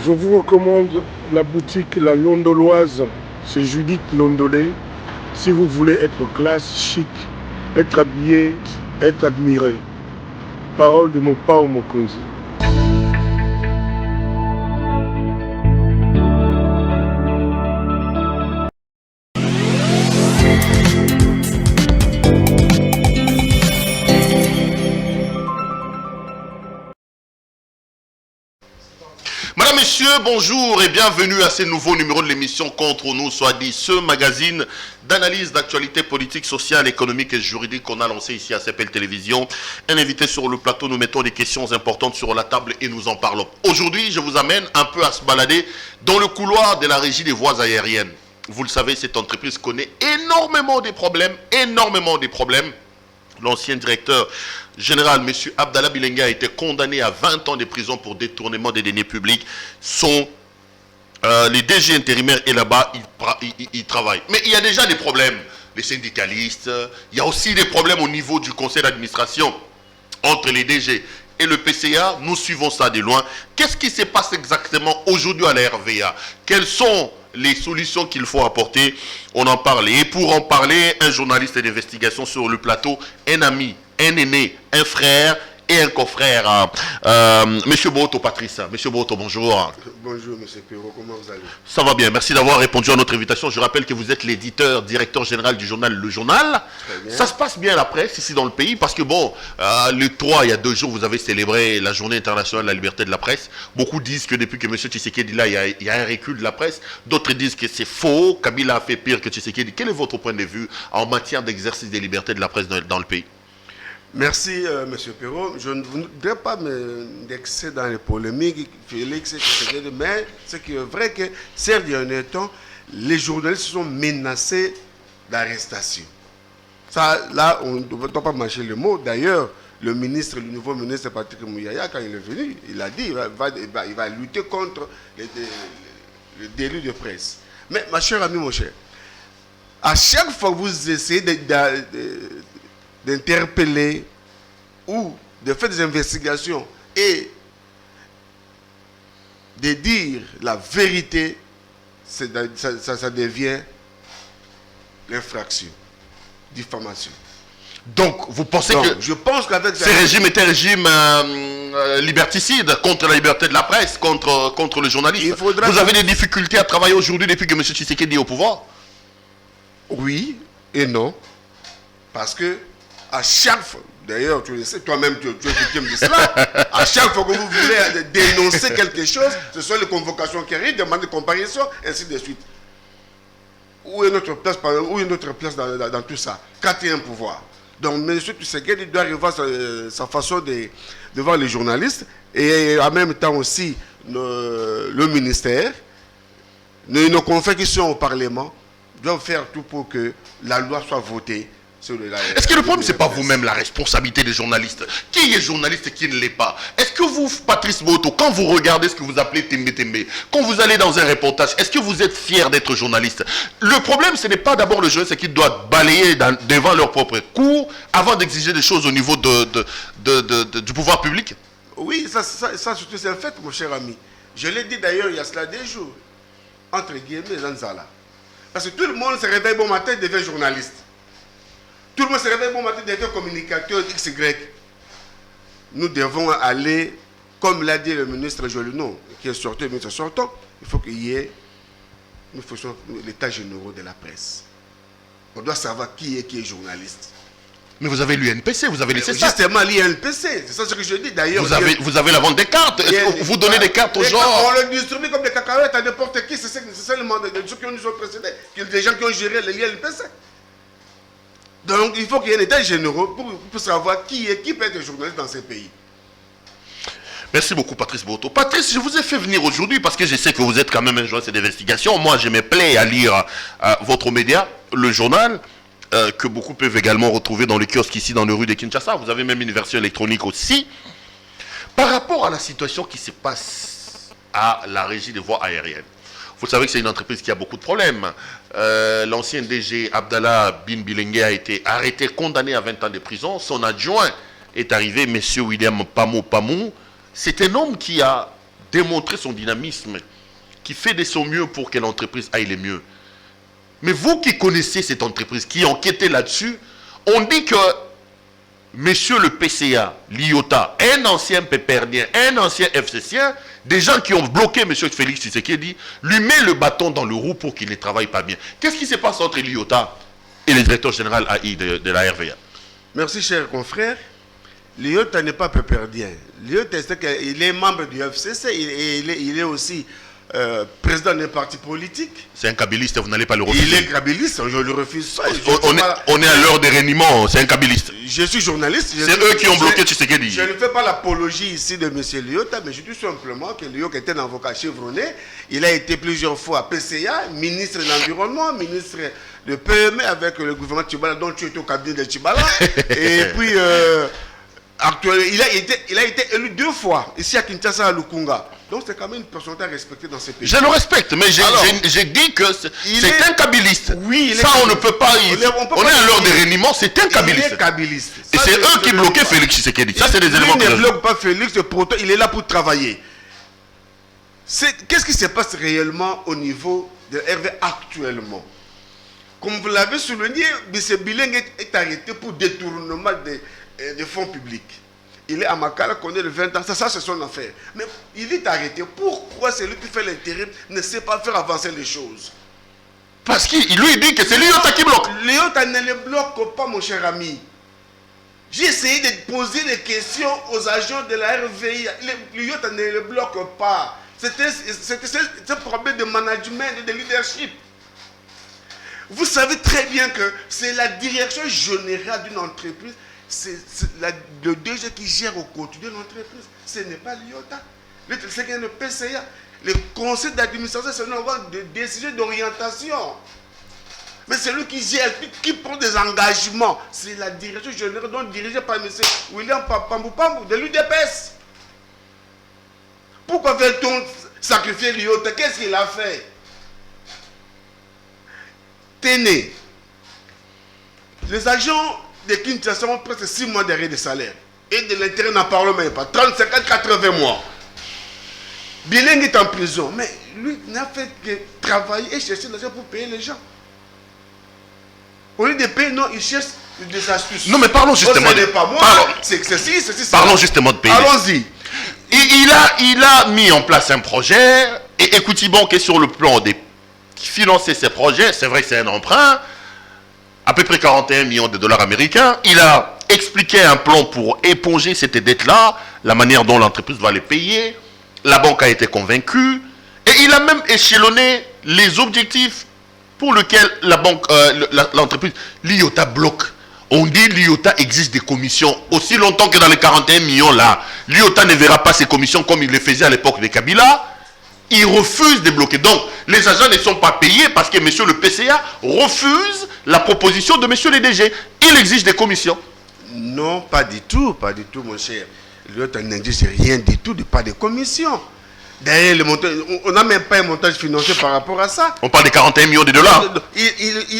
Je vous recommande la boutique La Londoloise. C'est Judith Londolé. Si vous voulez être classe, chic, être habillé, être admiré. Parole de mon Pao Mokonzi. Madame, Messieurs, bonjour et bienvenue à ce nouveau numéro de l'émission Contre nous, soit dit, ce magazine d'analyse d'actualité politique, sociale, économique et juridique qu'on a lancé ici à CPL Télévision. Un invité sur le plateau, nous mettons des questions importantes sur la table et nous en parlons. Aujourd'hui, je vous amène un peu à se balader dans le couloir de la régie des voies aériennes. Vous le savez, cette entreprise connaît énormément de problèmes. L'ancien directeur général, M. Abdallah Bilenga, a été condamné à 20 ans de prison pour détournement des deniers publics. Les DG intérimaires et là-bas, ils travaillent. Mais il y a déjà des problèmes. Les syndicalistes, il y a aussi des problèmes au niveau du conseil d'administration entre les DG et le PCA. Nous suivons ça de loin. Qu'est-ce qui se passe exactement aujourd'hui à la RVA? Quelles sont les solutions qu'il faut apporter? On en parle. Et pour en parler, un journaliste d'investigation sur le plateau, un ami, un aîné, un frère et un confrère, Monsieur Boto Patrice. Monsieur Boto, bonjour. Bonjour Monsieur Perrault, comment vous allez? Ça va bien, merci d'avoir répondu à notre invitation. Je rappelle que vous êtes l'éditeur, directeur général du journal Le Journal. Ça se passe bien la presse ici dans le pays parce que bon, le 3, il y a 2 jours, vous avez célébré la journée internationale de la liberté de la presse. Beaucoup disent que depuis que M. Tshisekedi est là, il y a un recul de la presse. D'autres disent que c'est faux, Kabila a fait pire que Tshisekedi. Quel est votre point de vue en matière d'exercice des libertés de la presse dans le pays? Merci, M. Perrault. Je ne voudrais pas m'indexer dans les polémiques, Félix, mais c'est vrai que, ces derniers temps, les journalistes sont menacés d'arrestation. Ça, là, on ne doit pas mâcher le mot. D'ailleurs, le nouveau ministre Patrick Mouyaya, quand il est venu, il a dit qu'il va lutter contre le délit de presse. Mais, ma chère amie, mon cher, à chaque fois que vous essayez d'interpeller ou de faire des investigations et de dire la vérité, ça devient l'infraction, diffamation. Donc, vous pensez que je pense qu'avec ce régime est un régime liberticide contre la liberté de la presse, contre le journaliste? Vous avez des difficultés à travailler aujourd'hui depuis que M. Tshisekedi est au pouvoir? Oui et non. Parce que à chaque fois, d'ailleurs, tu le sais, toi-même, tu es victime de cela. À chaque fois que vous voulez dénoncer quelque chose, ce sont les convocations qui arrivent, demandes de comparaison, ainsi de suite. Où est notre place, dans tout ça? Quatrième pouvoir. Donc, M. Tshisekedi doit revoir sa façon de voir les journalistes et en même temps aussi le ministère, nos confrères qui sont au Parlement doivent faire tout pour que la loi soit votée. Est-ce que le problème, ce n'est pas vous-même la responsabilité des journalistes? Qui est journaliste et qui ne l'est pas? Est-ce que vous, Patrice Boto, quand vous regardez ce que vous appelez Tembe Tembe, quand vous allez dans un reportage, est-ce que vous êtes fier d'être journaliste? Le problème, ce n'est pas d'abord le journaliste qui doit balayer devant leur propre cours avant d'exiger des choses au niveau du pouvoir public? Oui, ça surtout c'est un fait, mon cher ami. Je l'ai dit d'ailleurs il y a cela des jours, entre guillemets, Zanzala. Parce que tout le monde se réveille bon matin et devient journaliste. Tout le monde se réveille bon matin, devient communicateur XY. Nous devons aller, comme l'a dit le ministre Jolinon, qui est sorti, le ministre sortant, il faut qu'il y ait, nous faisons l'état général de la presse. On doit savoir qui est journaliste. Mais vous avez l'UNPC, vous avez laissé ça. Justement, l'UNPC, c'est ça ce que je dis d'ailleurs. Vous avez la vente des cartes. Est-ce que vous donnez des cartes aux gens? On le distribue comme des cacahuètes à n'importe qui. C'est seulement de ceux qui nous ont précédés, des gens qui ont géré l'UNPC. Donc, il faut qu'il y ait un état généraux pour savoir qui peut être journaliste dans ces pays. Merci beaucoup, Patrice Boto. Patrice, je vous ai fait venir aujourd'hui parce que je sais que vous êtes quand même un journaliste d'investigation. Moi, je me plais à lire votre média, le journal, que beaucoup peuvent également retrouver dans les kiosques ici dans les rues de Kinshasa. Vous avez même une version électronique aussi. Par rapport à la situation qui se passe à la régie des voies aériennes, vous savez que c'est une entreprise qui a beaucoup de problèmes. L'ancien DG Abdallah Bin Bilengue a été arrêté, condamné à 20 ans de prison. Son adjoint est arrivé, M. William Pamou. C'est un homme qui a démontrer son dynamisme, qui fait de son mieux pour que l'entreprise aille le mieux. Mais vous qui connaissez cette entreprise, qui enquêtez là-dessus, on dit que monsieur le PCA, l'IOTA, un ancien pépernien, un ancien FCCien, des gens qui ont bloqué monsieur Félix Tshisekedi, lui met le bâton dans le roue pour qu'il ne travaille pas bien. Qu'est-ce qui se passe entre l'IOTA et le directeur général AI de la RVA? Merci, cher confrère. L'IOTA n'est pas péperdien. L'IOTA, il est membre du FCC, il est aussi président d'un parti politique. C'est un kabiliste, vous n'allez pas le refuser. Il est kabiliste, je le refuse pas. On est à l'heure des réunions, c'est un kabiliste. Je suis journaliste. C'est eux qui ont bloqué Tshisekedi. Je ne fais pas l'apologie ici de M. Lyota, mais je dis simplement que Lyota était un avocat chevronné. Il a été plusieurs fois PCA, ministre de l'Environnement, ministre de PME avec le gouvernement de Tchibala, dont tu étais au cabinet de Tchibala. Et puis, actuellement, il a été élu 2 fois, ici à Kinshasa, à Lukunga. Donc c'est quand même une personnalité à respecter dans ces pays. Je le respecte, mais j'ai dit que c'est un kabiliste. Oui, ça on ne peut pas. On est à l'heure des réunions, c'est un kabiliste. Il est kabiliste. Et c'est eux qui bloquaient Félix Tshisekedi. Ça c'est des éléments. Il ne bloque pas Félix, pourtant il est là pour travailler. Qu'est-ce qui se passe réellement au niveau de RV actuellement? Comme vous l'avez souligné, M. Bileng est arrêté pour détournement des fonds publics. Il est à Makala, connaît le 20 ans, ça c'est son affaire. Mais il est arrêté. Pourquoi celui qui fait l'intérim ne sait pas faire avancer les choses? Parce qu'il lui dit que c'est l'IOTA qui bloque. L'IOTA ne le bloque pas, mon cher ami. J'ai essayé de poser des questions aux agents de la RVI. L'IOTA ne le bloque pas. C'était un problème de management et de leadership. Vous savez très bien que c'est la direction générale d'une entreprise. C'est le DG qui gère au quotidien l'entreprise. Ce n'est pas l'IOTA. C'est le PCA. Le conseil d'administration, c'est une décision d'orientation. Mais c'est lui qui gère, qui prend des engagements. C'est la direction générale, donc dirigée par M. William Pambou de l'UDPS. Pourquoi veut-on sacrifier l'IOTA? Qu'est-ce qu'il a fait? Tenez. Les agents de Kinshasa ont presque 6 mois d'arrêt de salaire. Et de l'intérêt, n'en parlons même pas. 30, 50, 80 mois. Bileng est en prison. Mais lui n'a fait que travailler et chercher l'argent pour payer les gens. Au lieu de payer, non, il cherche des astuces. Non, mais parlons justement de... Parlons justement de payer. Allons-y. Il a mis en place un projet. Et écoutez, bon, qui est sur le plan de financer ces projets, c'est vrai que c'est un emprunt. À peu près 41 millions de dollars américains. Il a expliqué un plan pour éponger cette dette-là, la manière dont l'entreprise va les payer. La banque a été convaincue. Et il a même échelonné les objectifs pour lesquels l'entreprise, l'IOTA bloque. On dit l'IOTA exige des commissions. Aussi longtemps que dans les 41 millions là, l'IOTA ne verra pas ces commissions comme il le faisait à l'époque de Kabila. Il refuse de bloquer. Donc, les agents ne sont pas payés parce que monsieur le PCA refuse la proposition de monsieur le DG. Il exige des commissions. Non, pas du tout, mon cher. L'autre n'exige rien du tout, pas de commissions. D'ailleurs, on n'a même pas un montage financier par rapport à ça. On parle de 41 millions de dollars.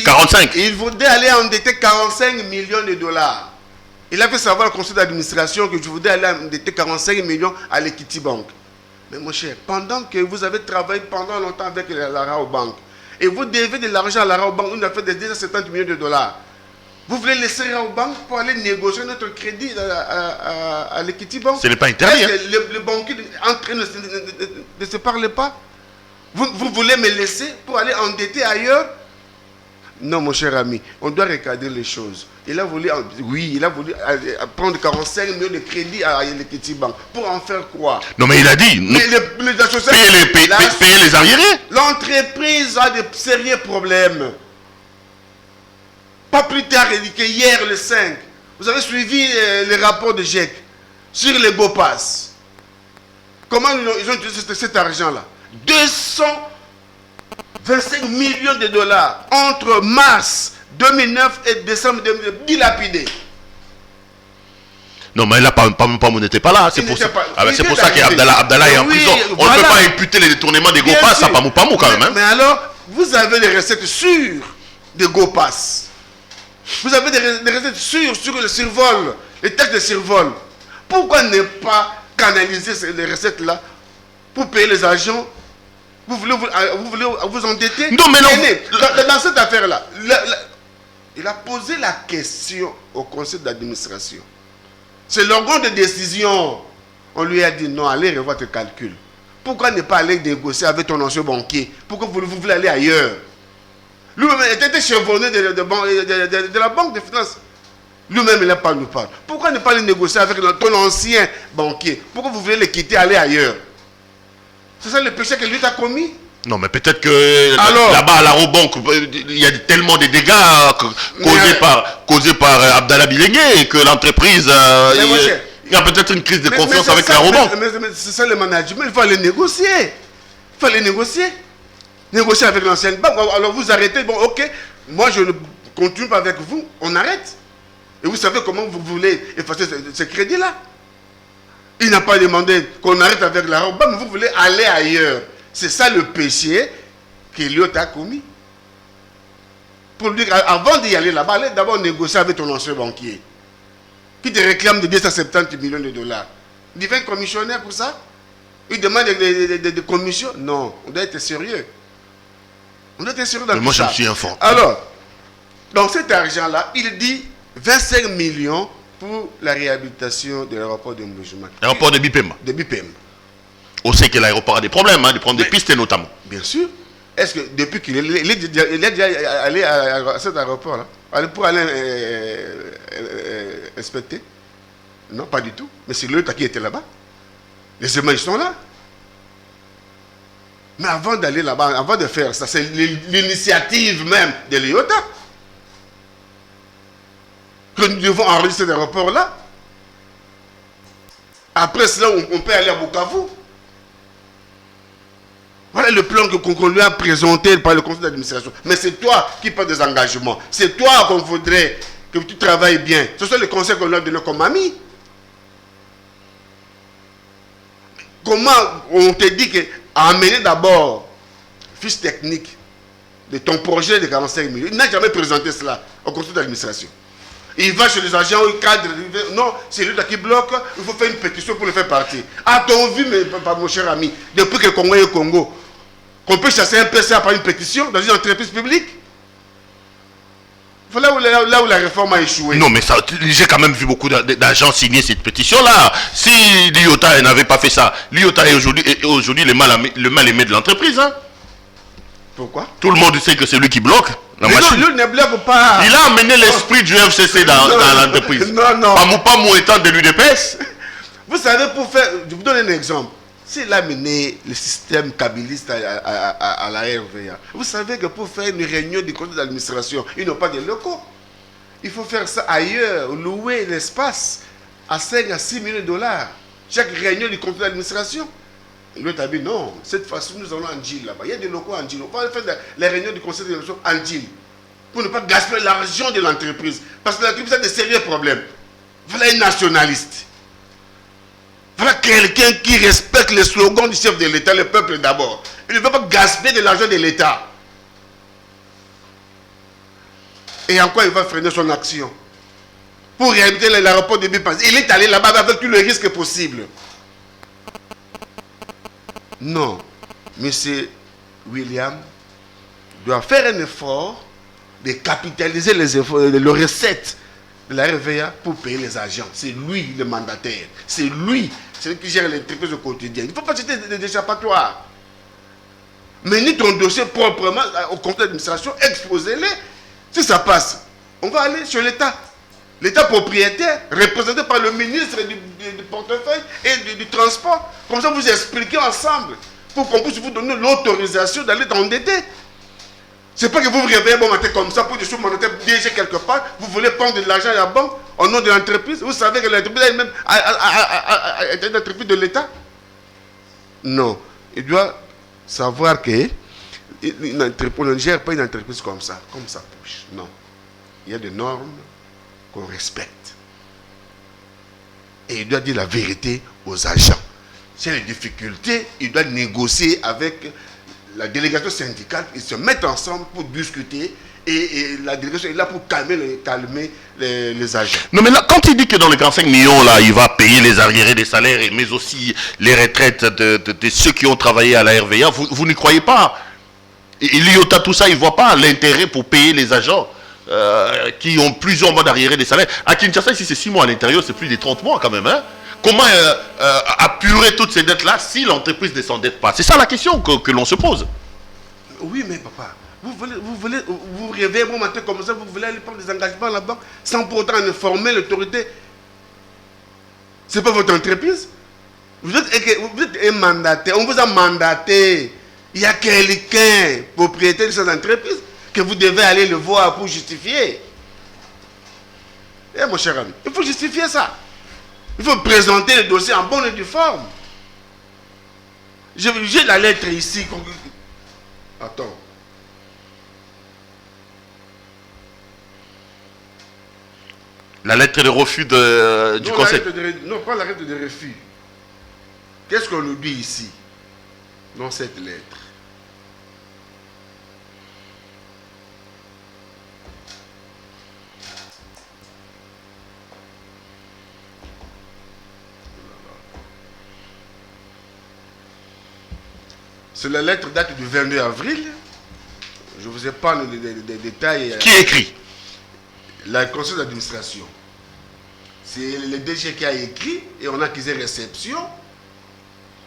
45. Il voudrait aller endetter 45 millions de dollars. Il a fait savoir au conseil d'administration que je voudrais aller endetter 45 millions à l'Equity Bank. Mais mon cher, pendant que vous avez travaillé pendant longtemps avec la Rabobank, et vous devez de l'argent à la Rabobank, on a fait déjà 70 millions de dollars. Vous voulez laisser la Rabobank pour aller négocier notre crédit à l'Equity Bank? Ce n'est pas interdit. Le banquier entre eux ne se parle pas. Vous voulez me laisser pour aller endetter ailleurs? Non, mon cher ami, on doit recadrer les choses. Il a voulu prendre 45 millions de crédit à l'Equity Bank. Pour en faire quoi? Non, mais il a dit, payer les arriérés. L'entreprise a de sérieux problèmes. Pas plus tard qu'hier, le 5, vous avez suivi les rapports de GEC sur les GoPass. Comment ils ont utilisé cet argent-là? 225 millions de dollars entre mars 2009 et décembre 2009, dilapidés. Non, mais là, Pambou n'était pas là. C'est pour ça, qu'Abdallah est en prison. On ne peut pas imputer les détournements des GoPass à Pambou quand même. Hein. Mais alors, vous avez des recettes sûres de GoPass. Vous avez des recettes sûres sur le survol, les taxes de survol. Pourquoi ne pas canaliser les recettes-là pour payer les agents. Vous voulez vous endetter? Non, mais non. Dans cette affaire-là, il a posé la question au conseil d'administration. C'est l'organe de décision. On lui a dit non, allez revoir tes calculs. Pourquoi ne pas aller négocier avec ton ancien banquier? Pourquoi vous voulez aller ailleurs? Lui-même était chevronné de la banque de finances. Lui-même, il n'a pas nous parle. Pourquoi ne pas aller négocier avec ton ancien banquier? Pourquoi vous voulez le quitter, aller ailleurs? C'est ça le péché que lui t'a commis? Non, mais peut-être que là-bas à la Robank, il y a tellement de dégâts causés par Abdallah Bilengue que l'entreprise... il y a peut-être une crise de confiance avec la Robank. Mais c'est ça le management, il faut aller négocier. Il faut aller négocier. Négocier avec l'ancienne banque. Alors vous arrêtez, bon ok, moi je ne continue pas avec vous, on arrête. Et vous savez comment vous voulez effacer ce crédit-là? Il n'a pas demandé qu'on arrête avec la Robank, mais vous voulez aller ailleurs. C'est ça le péché qu'Eliott a commis. Pour lui dire, avant d'y aller là-bas, allez d'abord négocier avec ton ancien banquier qui te réclame de 270 millions de dollars. Il devient commissionnaire pour ça? Il demande des commissions? Non, on doit être sérieux. On doit être sérieux dans tout ça. Moi, je me suis informé. Alors, dans cet argent-là, il dit 25 millions pour la réhabilitation de l'aéroport de Mbujima. L'aéroport de Bipem. De Bipem. On sait que l'aéroport a des problèmes, de prendre des pistes notamment. Bien sûr. Est-ce que depuis qu'il est déjà allé à cet aéroport-là, pour aller inspecter? Non, pas du tout. Mais c'est lui qui était là-bas. Les humains, ils sont là. Mais avant d'aller là-bas, avant de faire ça, c'est l'initiative même de l'IOTA que nous devons enregistrer cet aéroport-là. Après cela, on peut aller à Bukavu. Voilà le plan qu'on lui a présenté par le conseil d'administration. Mais c'est toi qui prends des engagements. C'est toi qu'on voudrait que tu travailles bien. Ce sont les conseils qu'on lui a donnés comme ami. Comment on te dit que amener d'abord fiche technique de ton projet de 45 millions. Il n'a jamais présenté cela au conseil d'administration. Il va chez les agents, il cadre. Non, c'est lui qui bloque. Il faut faire une pétition pour le faire partir. A-t-on vu, mon cher ami, depuis que le Congo est Congo, qu'on peut chasser un PCA par une pétition dans une entreprise publique? Voilà là où la réforme a échoué. Non, mais j'ai quand même vu beaucoup d'agents signer cette pétition-là. Si l'IOTA n'avait pas fait ça, l'IOTA est aujourd'hui le mal-aimé de l'entreprise. Hein. Pourquoi? Tout le monde sait que c'est lui qui bloque la mais machine. Non, lui ne bloque pas. Il a amené l'esprit du FCC dans l'entreprise. Non. Pamou étant de l'UDPS. Vous savez, pour faire... Je vous donne un exemple. S'il a amené le système kabiliste à la RVA, vous savez que pour faire une réunion du conseil d'administration, ils n'ont pas de locaux. Il faut faire ça ailleurs, louer l'espace à 5 à 6 millions de dollars. Chaque réunion du conseil d'administration. L'autre a dit non, cette fois-ci nous allons en Gilles là-bas. Il y a des locaux en Gilles. On va faire les réunions du conseil d'administration en Gilles. Pour ne pas gaspiller l'argent de l'entreprise. Parce que l'entreprise a des sérieux problèmes. Voilà un nationaliste. Voilà quelqu'un qui respecte les slogans du chef de l'État, le peuple d'abord. Il ne veut pas gaspiller de l'argent de l'État. Et en quoi il va freiner son action? Pour réhabiliter l'aéroport de Bipem. Il est allé là-bas avec tous les risques possibles. Non. M. William doit faire un effort de capitaliser les recettes de la RVA pour payer les agents. C'est lui le mandataire. C'est lui qui gère l'entreprise au quotidien. Il ne faut pas jeter des échappatoires. Menez ton dossier proprement au conseil d'administration, exposez-les. Si ça passe, on va aller sur l'État. L'État propriétaire, représenté par le ministre du portefeuille et du transport. Comme ça, vous expliquez ensemble pour qu'on puisse vous donner l'autorisation d'aller t'endetter. C'est pas que vous vous réveillez bon matin comme ça pour des choses monétaires DG quelque part. Vous voulez prendre de l'argent à la banque au nom de l'entreprise. Vous savez que l'entreprise elle-même est une entreprise de l'État. Non. Il doit savoir que on ne gère pas une entreprise comme ça pousse. Non. Il y a des normes qu'on respecte. Et il doit dire la vérité aux agents. S'il y a des difficultés, il doit négocier avec la délégation syndicale. Ils se mettent ensemble pour discuter et la délégation est là pour calmer les agents. Non, mais là, quand il dit que dans les 45 millions, là, il va payer les arriérés des salaires, mais aussi les retraites de ceux qui ont travaillé à la RVA, vous n'y croyez pas? Et l'IOTA, tout ça, il ne voit pas l'intérêt pour payer les agents qui ont plusieurs mois d'arriérés des salaires. À Kinshasa, ici, c'est 6 mois à l'intérieur, c'est plus de 30 mois quand même. Hein? Comment apurer toutes ces dettes-là si l'entreprise ne s'endette pas? C'est ça la question que l'on se pose. Oui, mais papa, vous rêvez un bon matin comme ça, vous voulez aller prendre des engagements à la banque sans pour autant informer l'autorité. Ce n'est pas votre entreprise. Vous êtes un mandataire, on vous a mandaté. Il y a quelqu'un, propriétaire de cette entreprise, que vous devez aller le voir pour justifier. Eh mon cher ami, il faut justifier ça. Il faut présenter le dossier en bonne et due forme. J'ai la lettre ici. Attends. La lettre de refus du conseil. Non, pas la lettre de refus. Qu'est-ce qu'on nous dit ici dans cette lettre? C'est la lettre date du 22 avril. Je vous épargne des détails. Qui écrit? Le conseil d'administration. C'est le DG qui a écrit et on a accusé réception.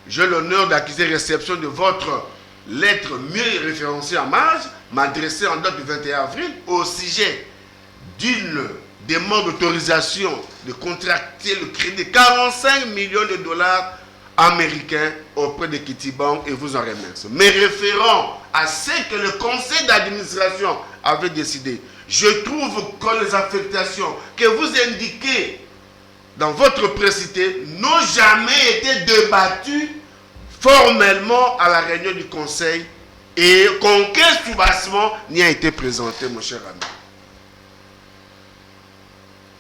J'ai l'honneur d'accuser réception de votre lettre mieux référencée en marge, m'adressée en date du 21 avril au sujet d'une demande d'autorisation de contracter le crédit de 45 millions de dollars américains auprès de Kitibank et vous en remercie. Mais référant à ce que le conseil d'administration avait décidé, je trouve que les affectations que vous indiquez dans votre précité n'ont jamais été débattues formellement à la réunion du conseil et qu'aucun soubassement n'y a été présenté, mon cher ami.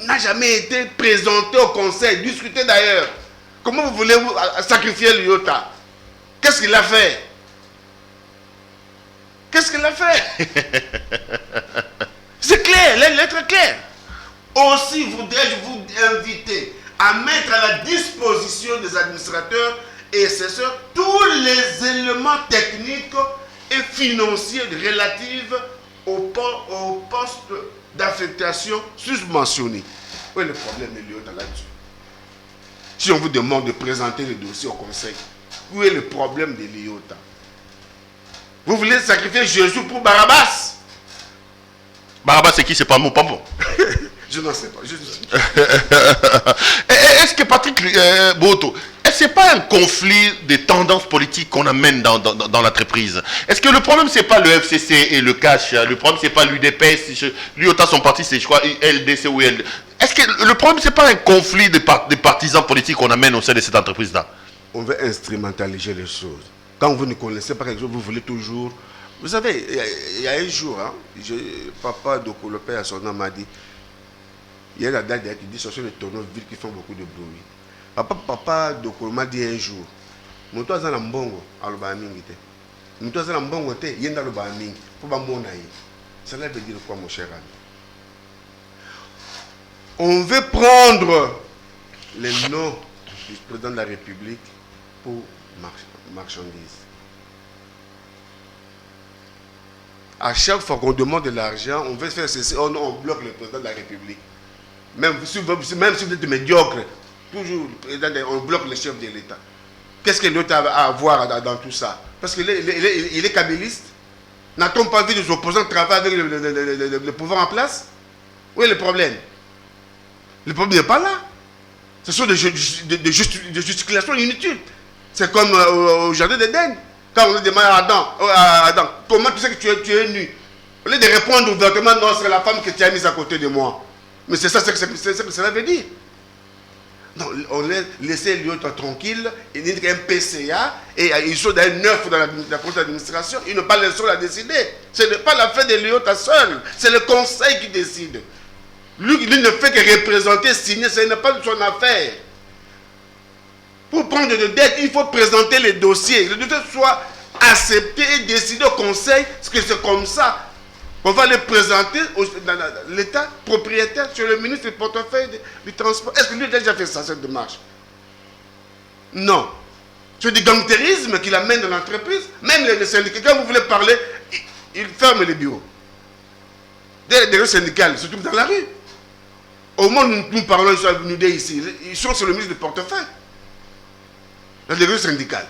N'a jamais été présenté au conseil, discuté d'ailleurs. Comment vous voulez sacrifier l'IOTA? Qu'est-ce qu'il a fait? Qu'est-ce qu'il a fait? C'est clair, les lettres claires. Aussi voudrais-je vous inviter à mettre à la disposition des administrateurs et assesseurs tous les éléments techniques et financiers relatifs au poste d'affectation susmentionné. Où est le problème de l'IOTA là-dessus? Si on vous demande de présenter le dossier au conseil, où est le problème de l'IOTA? Vous voulez sacrifier Jésus pour Barabbas? Barabbas, c'est qui? C'est pas mon papa. Je n'en sais pas. Est-ce que Patrick Boto, est-ce que c'est pas un conflit de tendances politiques qu'on amène dans l'entreprise? Est-ce que le problème c'est pas le FCC et le cash? Le problème c'est pas l'UDPS, l'IOTA son parti c'est je crois LDC ou LD. Est-ce que le problème c'est pas un conflit de partisans politiques qu'on amène au sein de cette entreprise-là? On veut instrumentaliser les choses. Quand vous ne connaissez pas quelque chose, vous voulez toujours... Vous savez, il y a un jour, hein, papa de Colopé à son nom m'a dit, il y a la date qui dit, ce sont les tonneaux vides qui font beaucoup de bruit. Papa de Colopé m'a dit un jour, mon toit est en bongo, à l'Obamingi. Mon toit est en bongo, il y a l'Obamingi, pour pas mon aïe. Cela veut dire quoi, mon cher ami? On veut prendre les noms du président de la République pour marchandises. À chaque fois qu'on demande de l'argent, on veut faire ceci, on bloque le président de la République. Même si vous êtes médiocre, toujours, on bloque le chef de l'État. Qu'est-ce que l'État a à voir dans tout ça? Parce qu'il est kabyliste. N'a-t-on pas vu les opposants travailler avec le pouvoir en place? Où est le problème? Le problème n'est pas là. Ce sont des gesticulations inutiles. C'est comme au jardin d'Éden. Quand on demande à Adam, comment tu sais que tu es nu? Au lieu de répondre ouvertement, non, c'est la femme que tu as mise à côté de moi. Mais c'est ça que cela veut dire. Non, on laisse l'autre tranquille, il dit qu'il y a un PCA, et ils sont d'ailleurs neuf dans la conseil d'administration, ils n'ont pas le seul à décider. Ce n'est pas l'affaire de l'IOTA seul, c'est le conseil qui décide. Lui ne fait que représenter, signer, ce n'est pas son affaire. Pour prendre des dettes, il faut présenter les dossiers. Les dossiers soient acceptés et décidés au conseil, parce que c'est comme ça. On va les présenter dans l'État propriétaire sur le ministre du portefeuille du transport. Est-ce que lui a déjà fait ça, cette démarche? Non. C'est du gangstérisme qu'il amène dans l'entreprise. Même les syndicats, quand vous voulez parler, ils ferment les bureaux. Des réseaux syndicales se trouvent dans la rue. Au moment où nous parlons, ils sont venus ici. Ils sont sur le ministre du portefeuille. Dans les réseaux syndicales.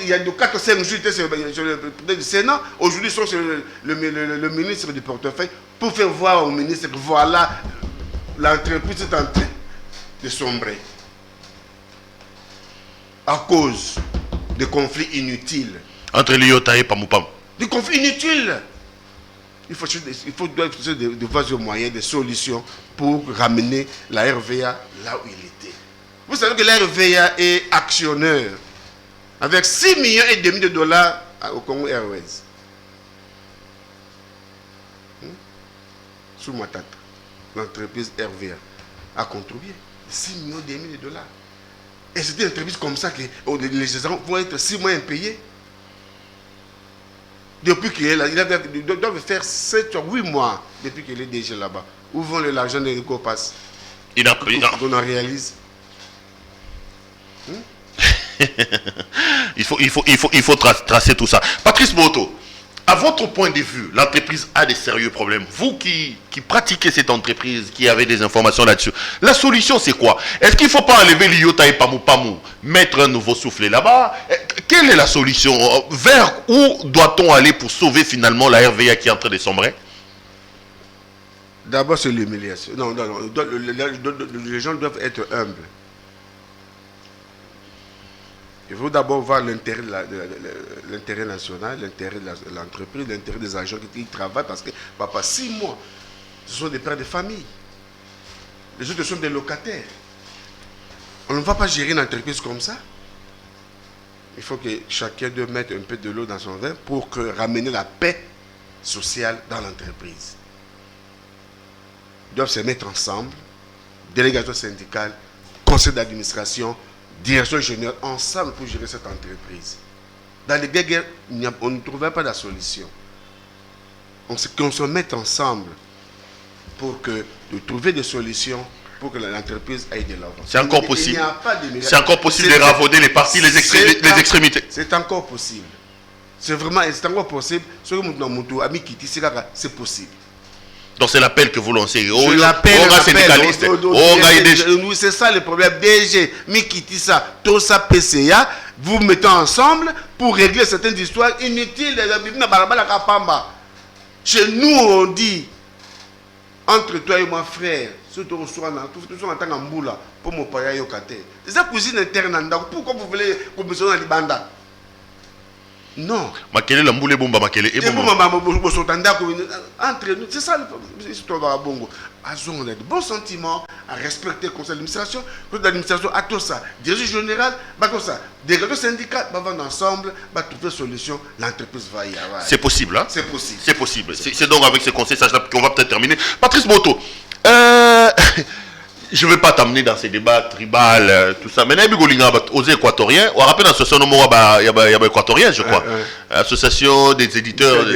Il y a de 4 ou 5 jours sur le président du Sénat. Aujourd'hui, ils sont sur le ministre du portefeuille pour faire voir au ministre que voilà, l'entreprise est en train de sombrer. À cause de conflits inutiles. Entre l'IOTA et Pamoupam. Des conflits inutiles. Il faut de voir des moyens, des solutions pour ramener la RVA là où il était. Vous savez que la RVA est actionneur avec 6,5 millions de dollars au Congo Airways. Sous ma tête, l'entreprise RVA a contribué 6,5 millions de dollars. Et c'est une entreprise comme ça que les gens vont être 6 mois impayés. Depuis qu'il est là, il doit faire 7 ou 8 mois depuis qu'il est déjà là-bas. Où vont l'argent de Rico passe? On en réalise. Il faut tracer tout ça. Patrice Boto, à votre point de vue, l'entreprise a des sérieux problèmes. Vous qui pratiquez cette entreprise, qui avez des informations là-dessus, la solution c'est quoi? Est-ce qu'il ne faut pas enlever l'IOTA et Pamoupamou, mettre un nouveau soufflet là-bas? Quelle est la solution? Vers où doit-on aller pour sauver finalement la RVA qui est en train de sombrer? D'abord c'est l'humiliation. Non, les gens doivent être humbles. Il faut d'abord voir l'intérêt national, l'intérêt de l'entreprise, l'intérêt des agents qui travaillent parce que, papa, 6 mois, ce sont des pères de famille. Les autres sont des locataires. On ne va pas gérer une entreprise comme ça. Il faut que chacun doit mettre un peu de l'eau dans son vin pour ramener la paix sociale dans l'entreprise. Ils doivent se mettre ensemble, délégation syndicale, conseil d'administration, direction générale, ensemble pour gérer cette entreprise. Dans les guerres, on ne trouvait pas la solution. Qu'on se mette ensemble pour trouver des solutions pour que l'entreprise aille de l'avant. C'est encore possible. C'est encore possible de ravauder les parties, les extrémités. C'est encore possible. C'est encore possible. C'est possible. Donc c'est l'appel que vous lancez. Je l'appelle. C'est ça le problème. DG, Mikitisa, Tosa, PCA, vous mettez ensemble pour régler certaines histoires inutiles. Chez nous, on dit, entre toi et moi, frère, surtout on soit en tant qu'amboula, pour mon père yokate. C'est sa cousine interne. Pourquoi vous voulez qu'on me sonne à l'Ibanda? Non. Makele la mboule bomba makele et entre nous, c'est ça l'histoire de Bongo. On a de bons sentiments à respecter le conseil d'administration. Le conseil d'administration a tout ça. Direction générale, des syndicats vont ensemble, trouver une solution. L'entreprise va y avoir. C'est possible, hein? C'est possible. C'est possible. C'est donc avec ce conseil qu'on va peut-être terminer. Patrice Boto, je ne vais pas t'amener dans ces débats tribal, tout ça. Mais aux équatoriens, on rappelle l'association il y a équatorien, je crois. Association des éditeurs.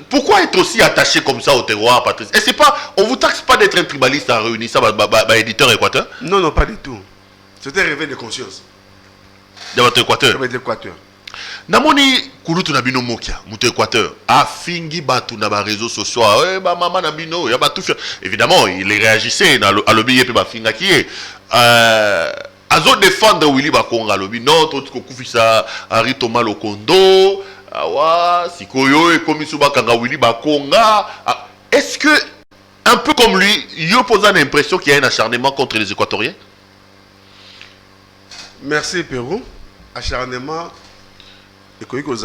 Pourquoi être aussi attaché comme ça au terroir, Patrice? Et c'est pas, on vous taxe pas d'être un tribaliste en réunissant éditeur équateur? Non, pas du tout. C'était un réveil de conscience. De votre équateur? De l'équateur. Namoni kulutu na bino mokia muto Équateur afingi batu na ba réseaux sociaux ba mama na bino ya batu évidemment il réagissait na alobi yepe ba finga ki azo défendre Willy Bakonga alobi non to kokufisa Henri Thomas Lokondo awa sikoyo e komisu bakanga Willy Bakonga. Est-ce que un peu comme lui yo pose l'impression qu'il y a un acharnement contre les Équatoriens? Merci Pérou. Acharnement. Vous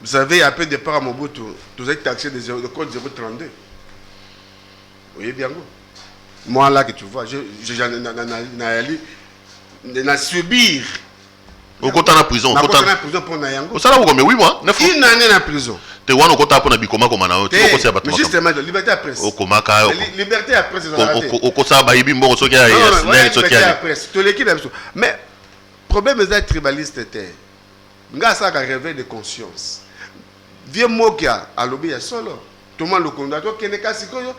savez, après le départ à Mobutu, vous êtes taxé de code 032. Vous voyez bien. Moi là que tu vois, j'ai subir. Au côté en prison. Au côté en prison pour Nayango. Ça là, vous 8 mois, 9 mois. Une année en prison. te wana okota pona bikoma koma na yo te okosala bato mais justement liberté à presse okomaka liberté à presse okosala bayibi mbongo soki ya SNEL soki ya presse toleki na biso mais problème eza tribaliste te nga asalaka réveil de conscience vie mokia alobi ya solo toma lokonda tokende kasi koyo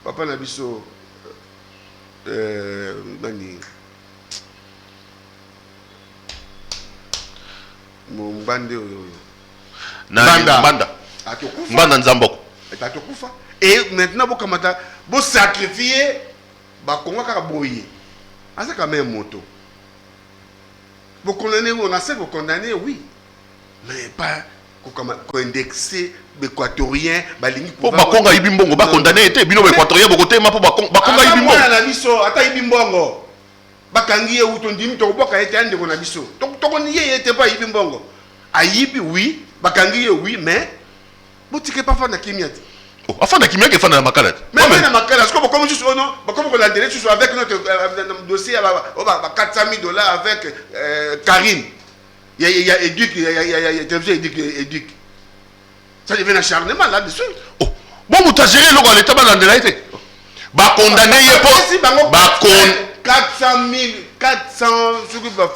papa na biso nani mbande oyo Mbanda Nzamboko atokufa et maintenant bokamata bo sacrifier ba konga kaka boye asa quand même moto bo condamner on a vous condamner oui mais pas ko indexer équatorien balingi po ba konga ibimbongo ba condamner été bino équatorien bokote ma po ba konga ibimbongo na biso ata ibimbongo bakangi ye uto ndimi to boka été ande ko na biso to ko ni ye était pas ibimbongo ayibi oui bakangi ye oui mais botike pas fana kimiati afana kimiaki fana na makala mais na makala est-ce que comme juste non comme on l'a dit tu sois avec notre dossier ba $400,000 avec Karine il y a éduque il y a éduque ça devient un acharnement là-dessus bon vous géré le l'état ba landela été ba condamné ye po ba 400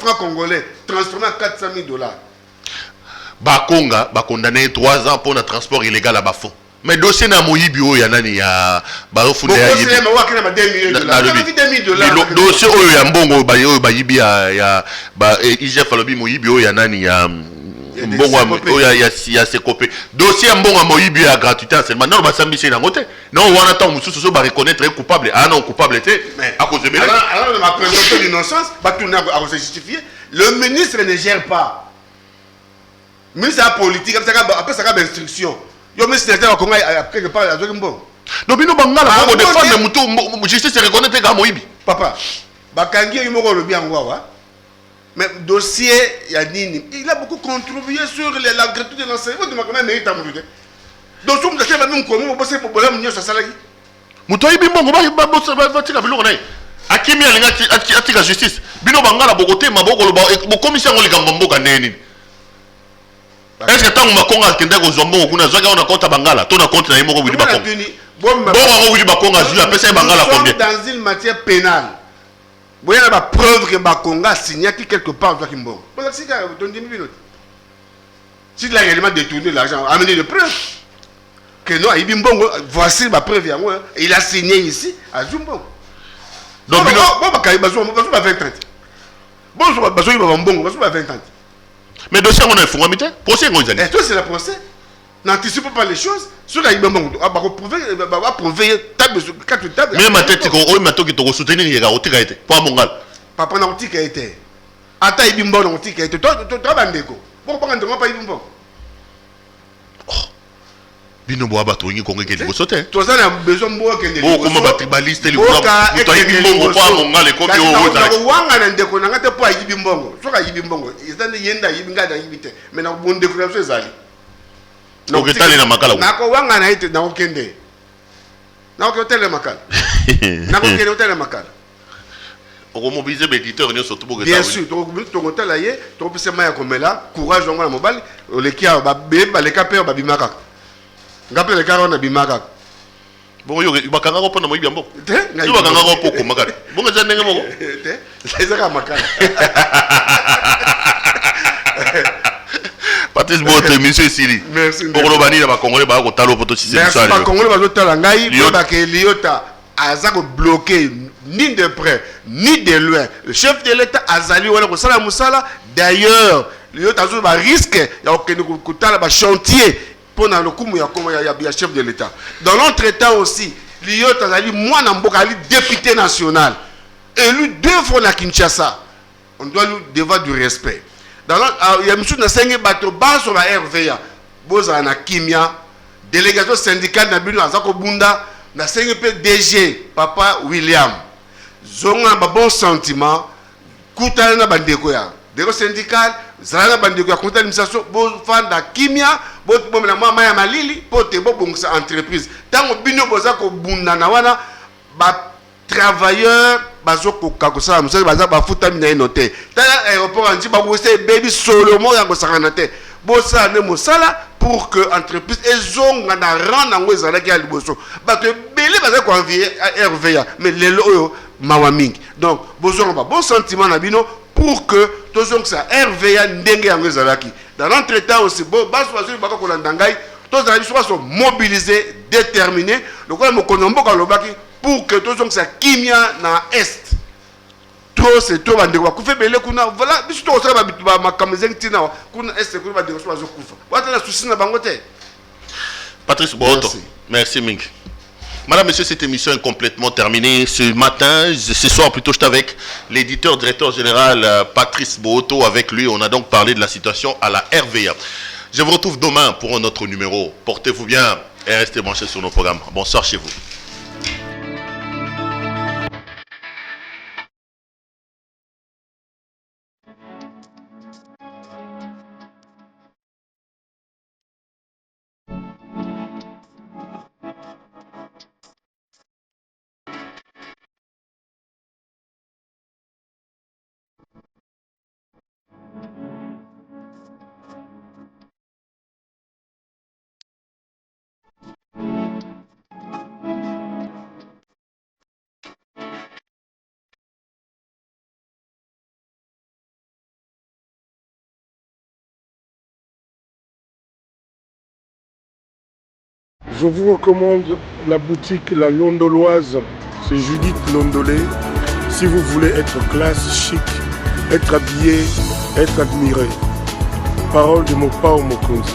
francs congolais transformé en $400,000 Bakonga, ba condamné 3 ans pour le transport illégal à Bafon. Mais dossier na moyibi o ya nani ya ba fondé ya yibi. Dossier ma wakina ma $2,000,000. Dossier o ya mbongo ba yo ba yibi ya ba IGF alobi moyibi o ya nani ya mbongo o ya se copé. Dossier mbongo moyibi ya gratuité seulement non ba sambisi na ngote. Non wana ta mususu so ba reconnaître coupable. Ah non coupable était à cause de Bélé. Alors ma présomption d'innocence ba tourner à se justifier. Le ministre ne gère pas. Mais c'est la politique, après ça a instruction. Yo mais c'est un Congo quelque part avec un bon. Non bino bangala ko défendre mutu justice reconnaître ka moyibi. Papa, bakangi yo moko lobi angwa mais dossier ya nini, il a beaucoup contribué sur la gratuité de l'enseignement de ma quand même mérite amude. Donc tout le monde a même comment bosser pour problème nyo ça salagi. Mutu yibi mbongo ba tika biloko nayi. Akimi alinga atika justice. Bino bangala bokote maboko bo commission ngolikambo mboka neni. Est-ce que tant que Makonga kende ko zombo kuna zoga on a compte bangala to na compte na yimo ko wili bakonga bon ko wili bakonga ju apesa bangala combien dans une matière pénale boya na ba preuve que Bakonga signé quelque part dans Kimbo bon là c'est ton 10 minutes si il a réellement détourné l'argent amené de preuves que non il Mbongo voici ma preuve yango il a signé ici à Zumbo donc bon bakay bazo ba 20 ans bon bazo ba Mbongo bazo ba 20 ans. Mais dossier on a fait un procès on et toi c'est le procès n'anticipe pas les choses sur la Ibongo va prouver table sur 4 tables mais ma tête ko o mato ki to soutenir yega otika été pour mongal papa na otika été ata Ibimbo na otika été toi bandeko bon pas ndongo pas Ibimbo bino bo abato ngi kongo ke liboso te toi ça na besoin mbo ke liboso comment ba tribaliste liboso to Ibimbo pa mongal ko bi o za ko wanga na ndeko na ngate po Ibimbo soka Ibimbo izande yenda yibinga na yibite mais na bonde ko so ezali no ke tali na makala na ko wanga na ite na okende na ko tele makala na ko kende tele makala on mobiliser l'éditeur ni surtout pour que bien sûr to ko tala ye to pese maya komela courage ngona mobali le kia ba be ba le kaper ba bimaka ngape le karo na bimaka bon yo bakanga ko pona moyibi ambo te yo bakanga ko poko makala bon nga ndenge moko te ezaka makala Patrice Bote monsieur Sili merci pour le bani ba congolais ba ko talo poto si c'est ça ba congolais ba tala ngai ba ke liota azako bloqué ni de près ni de loin le chef de l'état azali wala ko sala musala d'ailleurs liota zo ba risque ya ko tala ba chantier pendant le coup il y a chef de l'état dans l'entretemps aussi liota azali moi na mboka ali député national élu 2 fois na Kinshasa on doit lui devoir du respect dans il y a monsieur na sengi bato ba sur la RVA boza na kimia délégation syndicale na bino azako bunda na sengi pe DG papa William zonga ba bon sentiment kutana na bandeko ya délégation syndicale zala na bandeko ya compte administration bo fanda kimia bo bomela mama ya malili pote bo bongisa entreprise tango bino boza ko bunda na wana ba travailleurs bazoko kakosala musala baza bafuta mina inote tala aéroport anti ba wose baby solomo ya kosakana te bossa ne mosala pour que l'entreprise ezonga na rang nango ezalaki ya liboso. Bato belé baza ko envier RVA mais lelo oyo mawa mingi. Donc bozonga ba bon sentiment na bino pour que tozonga sa RVA ndenge yango ezalaki. Dans l'entretemps aussi bo baso bazo baka ko landangai tous les gens sont mobilisés, déterminés. Donc, on a pour que tous les gens kimia na est. Trop c'est trop bande quoi. Kufe bele kuna voilà. Biso to osala ba makamezeng tina kuna est kuna bande so bazo kufa. Wata na susi na bangote. Patrice Boto. Merci Ming. Madame, Monsieur, cette émission est complètement terminée. Ce matin, ce soir plutôt, j'étais avec l'éditeur, directeur général Patrice Boto. Avec lui, on a donc parlé de la situation à la RVA. Je vous retrouve demain pour un autre numéro. Portez-vous bien et restez branchés sur nos programmes. Bonsoir chez vous. Je vous recommande la boutique La Londoloise. C'est Judith Londolé. Si vous voulez être classe, chic, être habillé, être admiré. Parole de Mopao Mokonzi.